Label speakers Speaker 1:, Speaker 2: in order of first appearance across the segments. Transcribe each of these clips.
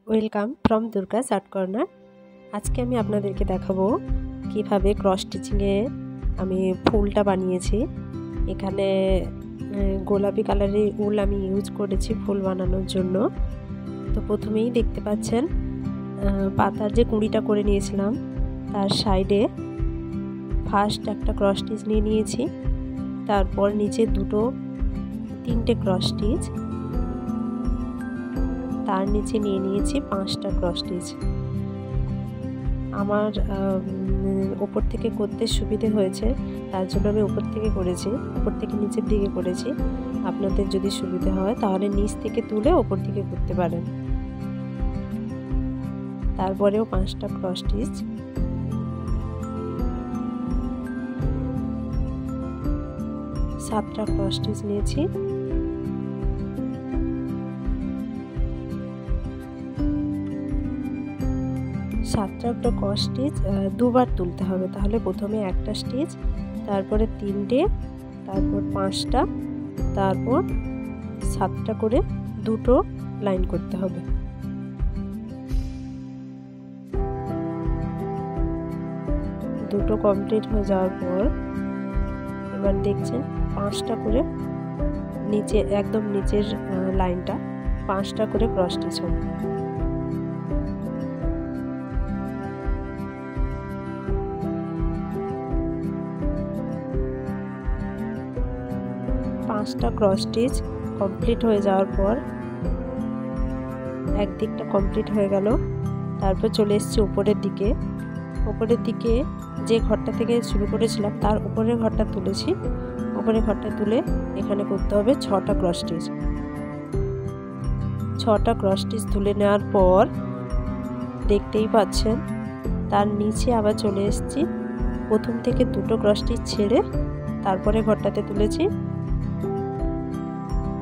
Speaker 1: Welcome from Durga's art corner. আজকে আমি আপনাদেরকে দেখাবো কিভাবে ক্রস স্টিচিংয়ে আমি ফুলটা বানিয়েছি। এখানে গোলাপি কালারের উল আমি ইউজ করেছি ফুল বানানোর জন্য। তো প্রথমেই দেখতে পাচ্ছেন পাতার যে কুঁড়িটা করে নিয়েছিলাম তার সাইডে ফার্স্ট একটা ক্রস স্টিচ নিয়ে নিয়েছি, তারপর নিচে তিনটে ক্রস স্টিচ, তার নিচে নিয়ে নিয়েছি 5টা ক্রস স্টিচ। আমার উপর থেকে করতে সুবিধে হয়েছে, তার জন্য আমি উপর থেকে করেছি, উপর থেকে নিচের দিকে করেছি। আপনাদের যদি সুবিধা হয় তাহলে নিচ থেকে তুলে উপর দিকে করতে পারেন। তারপরেও 5টা ক্রস স্টিচ, সাতটা ক্রস স্টিচ নিয়েছি। সাতটা ক্রস স্টিচ দুবার তুলতে হবে, তাহলে প্রথমে একটা স্টিচ, তারপরে 3টে, তারপর 5টা, তারপর 7টা করে দুটো লাইন করতে হবে। দুটো কমপ্লিট হয়ে যাওয়ার পর এবার দেখছেন 5টা করে নিচে, একদম নিচের লাইনটা 5টা করে ক্রস স্টিচ হবে। পাঁচটা ক্রস স্টিচ কমপ্লিট হয়ে যাওয়ার পর একদিকটা কমপ্লিট হয়ে গেল। তারপর চলে এসেছি উপরের দিকে। উপরের দিকে যে ঘরটা থেকে শুরু করেছিলাম তার উপরের ঘরটা তুলেছি। উপরের ঘরটা তুলে এখানে করতে হবে 6টা ক্রস স্টিচ। 6টা ক্রস স্টিচ তুলে নেওয়ার পর দেখতেই পাচ্ছেন তার নিচে আবার চলে এসেছি। প্রথম থেকে দুটো ক্রস স্টিচ ছেড়ে তারপরে ঘরটাতে তুলেছি।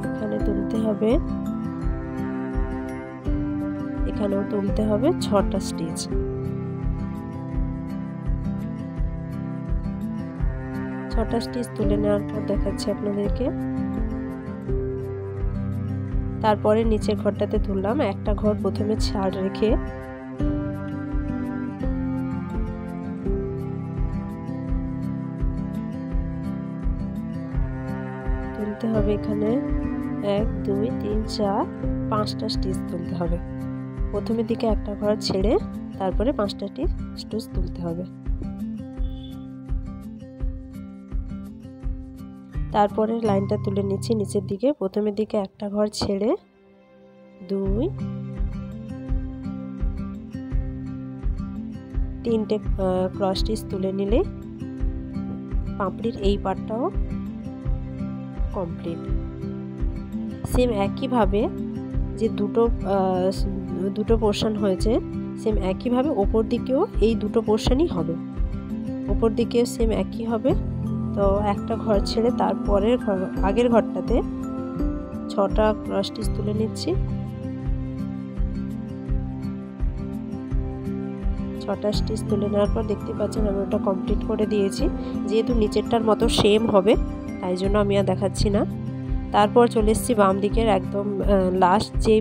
Speaker 1: এখানে তুলতে হবে, এখানেও তুলতে হবে 6টা স্টিচ। 6টা স্টিচ তুলে নেওয়ার পর দেখাচ্ছি আপনাদেরকে। তারপরে নিচের ঘরটাতে তুললাম, একটা ঘর প্রথমে ছাড় রেখে তুলতে হবে। এখানে 1 2 3 4 5টা স্টিচ তুলতে হবে। প্রথমের দিকে একটা ঘর ছেড়ে তারপরে 5টা স্টিচ তুলতে হবে। তারপরে লাইনটা তুলে নিচ্ছি নিচের দিকে। প্রথমের দিকে একটা ঘর ছেড়ে 2 3টে ক্রস স্টিচ তুলে নিলে পাপড়ির এই পার্টটাও কমপ্লিট। সেম একইভাবে যে দুটো পোর্শন হয়েছে, সেম একইভাবে ওপর দিকেও এই দুটো পোর্শনই হবে। ওপর দিকেও সেম একই হবে। তো একটা ঘর ছেড়ে তারপরের আগের ঘরটাতে 6টা ক্রস স্টিচ তুলে নিচ্ছি। 6টা স্টিচ তুলে নেওয়ার পর দেখতে পাচ্ছেন আমি ওটা কমপ্লিট করে দিয়েছি। যেহেতু নিচেরটার মতো সেম হবে তাই জন্য আমি আর দেখাচ্ছি না। তারপর চলে এসেছি বাম দিকের একদম লাস্ট যে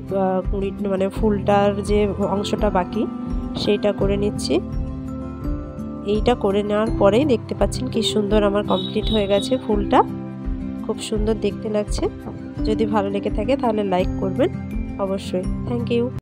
Speaker 1: মানে ফুলটার যে অংশটা বাকি সেইটা করে নিচ্ছি। এইটা করে নেওয়ার পরেই দেখতে পাচ্ছেন কি সুন্দর আমার কমপ্লিট হয়ে গেছে। ফুলটা খুব সুন্দর দেখতে লাগছে। যদি ভালো লেগে থাকে তাহলে লাইক করবেন অবশ্যই। Thank you.